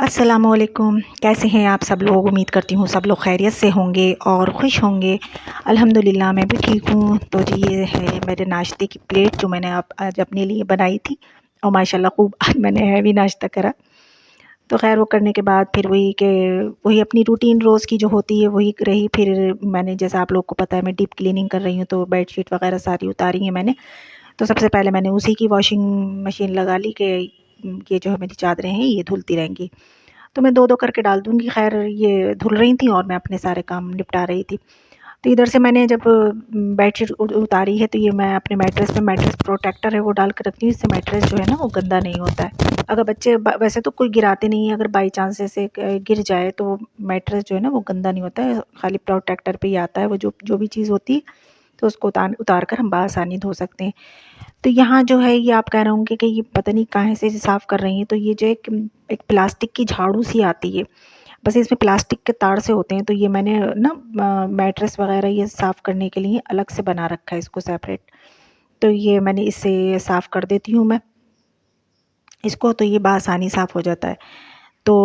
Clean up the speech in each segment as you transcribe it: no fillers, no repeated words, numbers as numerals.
अस्सलामुअलैकुम। कैसे हैं आप सब लोग? उम्मीद करती हूँ सब लोग खैरियत से होंगे और ख़ुश होंगे। अल्हम्दुलिल्लाह मैं भी ठीक हूँ। तो जी ये है मेरे नाश्ते की प्लेट जो मैंने आज अपने लिए बनाई थी और माशाल्लाह खूब आज मैंने हैवी नाश्ता करा। तो ख़ैर वो करने के बाद फिर वही अपनी रूटीन रोज़ की जो होती है वही रही। फिर मैंने, जैसा आप लोग को पता है, मैं डीप क्लीनिंग कर रही हूँ, तो बेडशीट वग़ैरह सारी उतारी हैं मैंने। तो सबसे पहले मैंने उसी की वॉशिंग मशीन लगा ली कि ये जो है मेरी चादरें हैं ये धुलती रहेंगी। तो मैं 2-2 करके डाल दूँगी। ख़ैर ये धुल रही थी और मैं अपने सारे काम निपटा रही थी। तो इधर से मैंने जब बेडशीट उतारी है तो ये मैं अपने मैट्रेस प्रोटेक्टर है वो डाल के रखती हूँ। इससे मैट्रेस जो है ना वो गंदा नहीं होता है। अगर बच्चे वैसे तो कोई गिराते नहीं हैं, अगर बाई चांस ऐसे गिर जाए तो मैट्रेस जो है ना वो गंदा नहीं होता है। खाली प्रोटेक्टर पे ही आता है वो जो भी चीज़ होती है, तो उसको उतार कर हम बआसानी धो सकते हैं। तो यहाँ जो है ये आप कह रहे होंगे कि ये पता नहीं कहाँ से साफ़ कर रही हैं। तो ये जो एक प्लास्टिक की झाड़ू सी आती है, बस इसमें प्लास्टिक के तार से होते हैं। तो ये मैंने ना मैट्रेस वग़ैरह ये साफ़ करने के लिए अलग से बना रखा है इसको सेपरेट। तो ये मैंने इससे साफ़ कर देती हूँ मैं इसको, तो ये बआसानी साफ़ हो जाता है। तो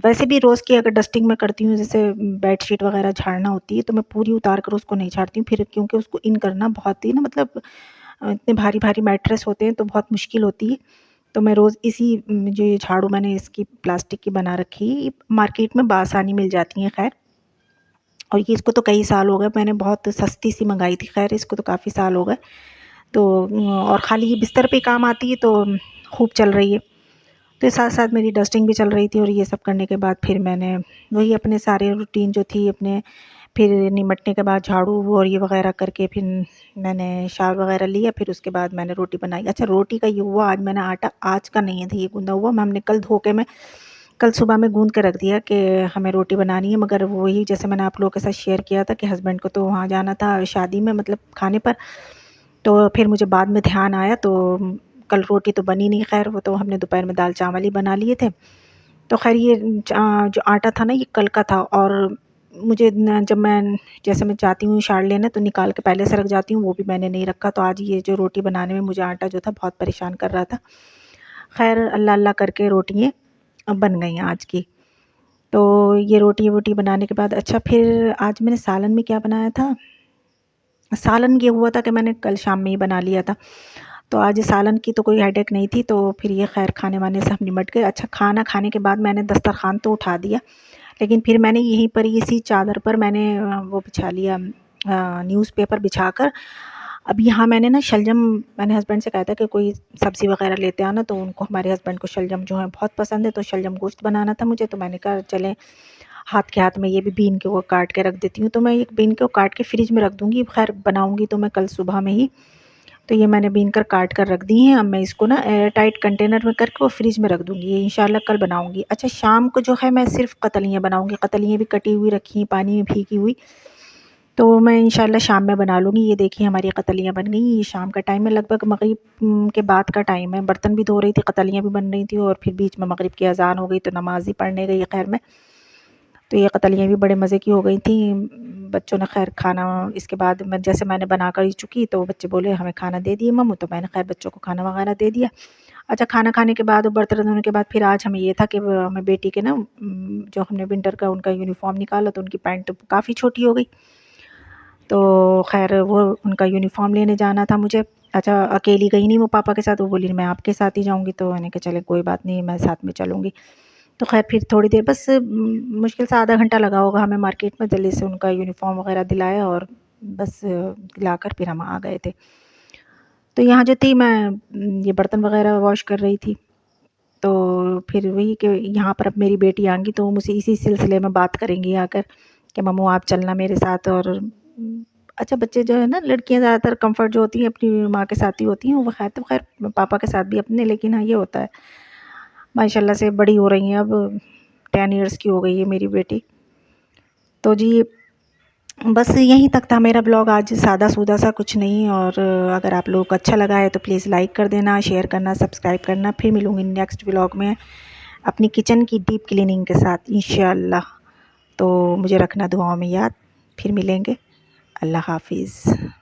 वैसे भी रोज़ की अगर डस्टिंग मैं करती हूँ, जैसे बेडशीट वग़ैरह झाड़ना होती है, तो मैं पूरी उतार कर उसको नहीं झाड़ती हूँ फिर, क्योंकि उसको इन करना बहुत ही ना, मतलब इतने भारी-भारी मैट्रेस होते हैं तो बहुत मुश्किल होती है। तो मैं रोज़ इसी जो ये झाड़ू मैंने इसकी प्लास्टिक की बना रखी है, मार्केट में बआसानी मिल जाती हैं ख़ैर। और ये इसको तो कई साल हो गए, मैंने बहुत सस्ती सी मंगाई थी। ख़ैर इसको तो काफ़ी साल हो गए। तो और ख़ाली ये बिस्तर पे काम आती है तो खूब चल रही है। तो साथ-साथ मेरी डस्टिंग भी चल रही थी और ये सब करने के बाद फिर मैंने वही अपने सारे रूटीन जो थी अपने, फिर निमटने के बाद झाड़ू और ये वग़ैरह करके फिर मैंने शावर वग़ैरह लिया। फिर उसके बाद मैंने रोटी बनाई। अच्छा, रोटी का ये हुआ, आज मैंने आटा आज का नहीं है था ये गूँधा हुआ, हमने कल धो के मैं कल सुबह में गूँध के रख दिया कि हमें रोटी बनानी है। मगर वही जैसे मैंने आप लोगों के साथ शेयर किया था कि हस्बैंड को तो वहाँ जाना था शादी में, मतलब खाने पर। तो फिर मुझे बाद में ध्यान आया तो कल रोटी तो बनी नहीं। ख़ैर वो तो हमने दोपहर में दाल चावल ही बना लिए थे। तो ख़ैर ये जो आटा था ना ये कल का था। और मुझे न जब मैं जैसे मैं जाती हूँ शावर लेने तो निकाल के पहले से रख जाती हूँ, वो भी मैंने नहीं रखा। तो आज ये जो रोटी बनाने में मुझे आटा जो था बहुत परेशान कर रहा था। ख़ैर अल्लाह-अल्लाह करके रोटियाँ बन गई आज की। तो ये रोटी-वोटी बनाने के बाद, अच्छा फिर आज मैंने सालन में क्या बनाया था? सालन ये हुआ था कि मैंने कल शाम में ही बना लिया था। तो आज सालन की तो कोई हेडेक नहीं थी, तो फिर ये ख़ैर खाने-वाने से हम निमट गए। अच्छा, खाना खाने के बाद मैंने दस्तरख़्वान तो उठा दिया, लेकिन फिर मैंने यहीं पर इसी चादर पर मैंने वो बिछा लिया, न्यूज़पेपर बिछाकर। अब यहाँ मैंने ना शलजम, मैंने हस्बैंड से कहा था कि कोई सब्ज़ी वग़ैरह लेते आना, तो उनको, हमारे हस्बैंड को शलजम जो है बहुत पसंद है, तो शलजम गोश्त बनाना था मुझे। तो मैंने कहा चलें हाथ के हाथ में ये भी बीन के वो काट के रख देती हूँ। तो मैं एक बीन के वो काट के फ्रिज में रख दूँगी, ख़ैर बनाऊँगी तो मैं कल सुबह में ही। तो ये मैंने बीन कर काट कर रख दी हैं। अब मैं इसको ना एयर टाइट कंटेनर में करके वो फ्रिज में रख दूँगी, ये इंशाल्लाह कल बनाऊँगी। अच्छा, शाम को जो है मैं सिर्फ़ कतलियाँ बनाऊँगी। कतलियाँ भी कटी हुई रखी हैं पानी में भीगी हुई, तो मैं इंशाल्लाह शाम में बना लूँगी। ये देखिए हमारी कतलियाँ बन गई। ये शाम का टाइम है, लगभग मग़रिब के बाद का टाइम है। बर्तन भी धो रही थी, कतलियाँ भी बन रही थी और फिर बीच में मग़रिब की अज़ान हो गई तो नमाज़ ही पढ़ने गई ख़ैर मैं। तो ये कतलियाँ भी बड़े मज़े की हो गई थी। बच्चों ने ख़ैर खाना, इसके बाद मैंने बना कर ही चुकी तो बच्चे बोले हमें खाना दे दिए मम्मू, तो मैंने ख़ैर बच्चों को खाना वग़ैरह दे दिया। अच्छा, खाना खाने के बाद और बर्तन धोने के बाद फिर आज हमें ये था कि हमें बेटी के ना जो हमने विंटर का उनका यूनिफ़ॉर्म निकाला तो उनकी पैंट काफ़ी छोटी हो गई। तो ख़ैर वो उनका यूनिफ़ॉर्म लेने जाना था मुझे। अच्छा, अकेली गई नहीं वो पापा के साथ, वो बोली मैं आपके साथ ही जाऊँगी। तो मैंने कहा चले कोई बात नहीं, मैं साथ में चलूँगी। तो ख़ैर फिर थोड़ी देर, बस मुश्किल से आधा घंटा लगा होगा हमें मार्केट में। जल्दी से उनका यूनिफ़ॉर्म वग़ैरह दिलाया और बस दिलाकर फिर हम आ गए थे। तो यहाँ जो थी मैं ये बर्तन वग़ैरह वॉश कर रही थी। तो फिर वही कि यहाँ पर अब मेरी बेटी आएँगी तो मुझसे इसी सिलसिले में बात करेंगी आकर कि मम्मू आप चलना मेरे साथ। और अच्छा, बच्चे जो है ना, लड़कियाँ ज़्यादातर कम्फ़र्ट जो होती हैं अपनी माँ के साथ ही होती हैं। वो ख़ैर पापा के साथ भी अपने, लेकिन हाँ ये होता है माशाल्लाह से बड़ी हो रही हैं अब, 10 इयर्स की हो गई है मेरी बेटी। तो जी बस यहीं तक था मेरा ब्लॉग आज, सादा-सूदा सा कुछ नहीं। और अगर आप लोगों को अच्छा लगा है तो प्लीज़ लाइक कर देना, शेयर करना, सब्सक्राइब करना। फिर मिलूँगी नेक्स्ट ब्लॉग में अपनी किचन की डीप क्लीनिंग के साथ इंशाअल्लाह। तो मुझे रखना दुआओं में याद। फिर मिलेंगे। अल्लाह हाफ़िज़।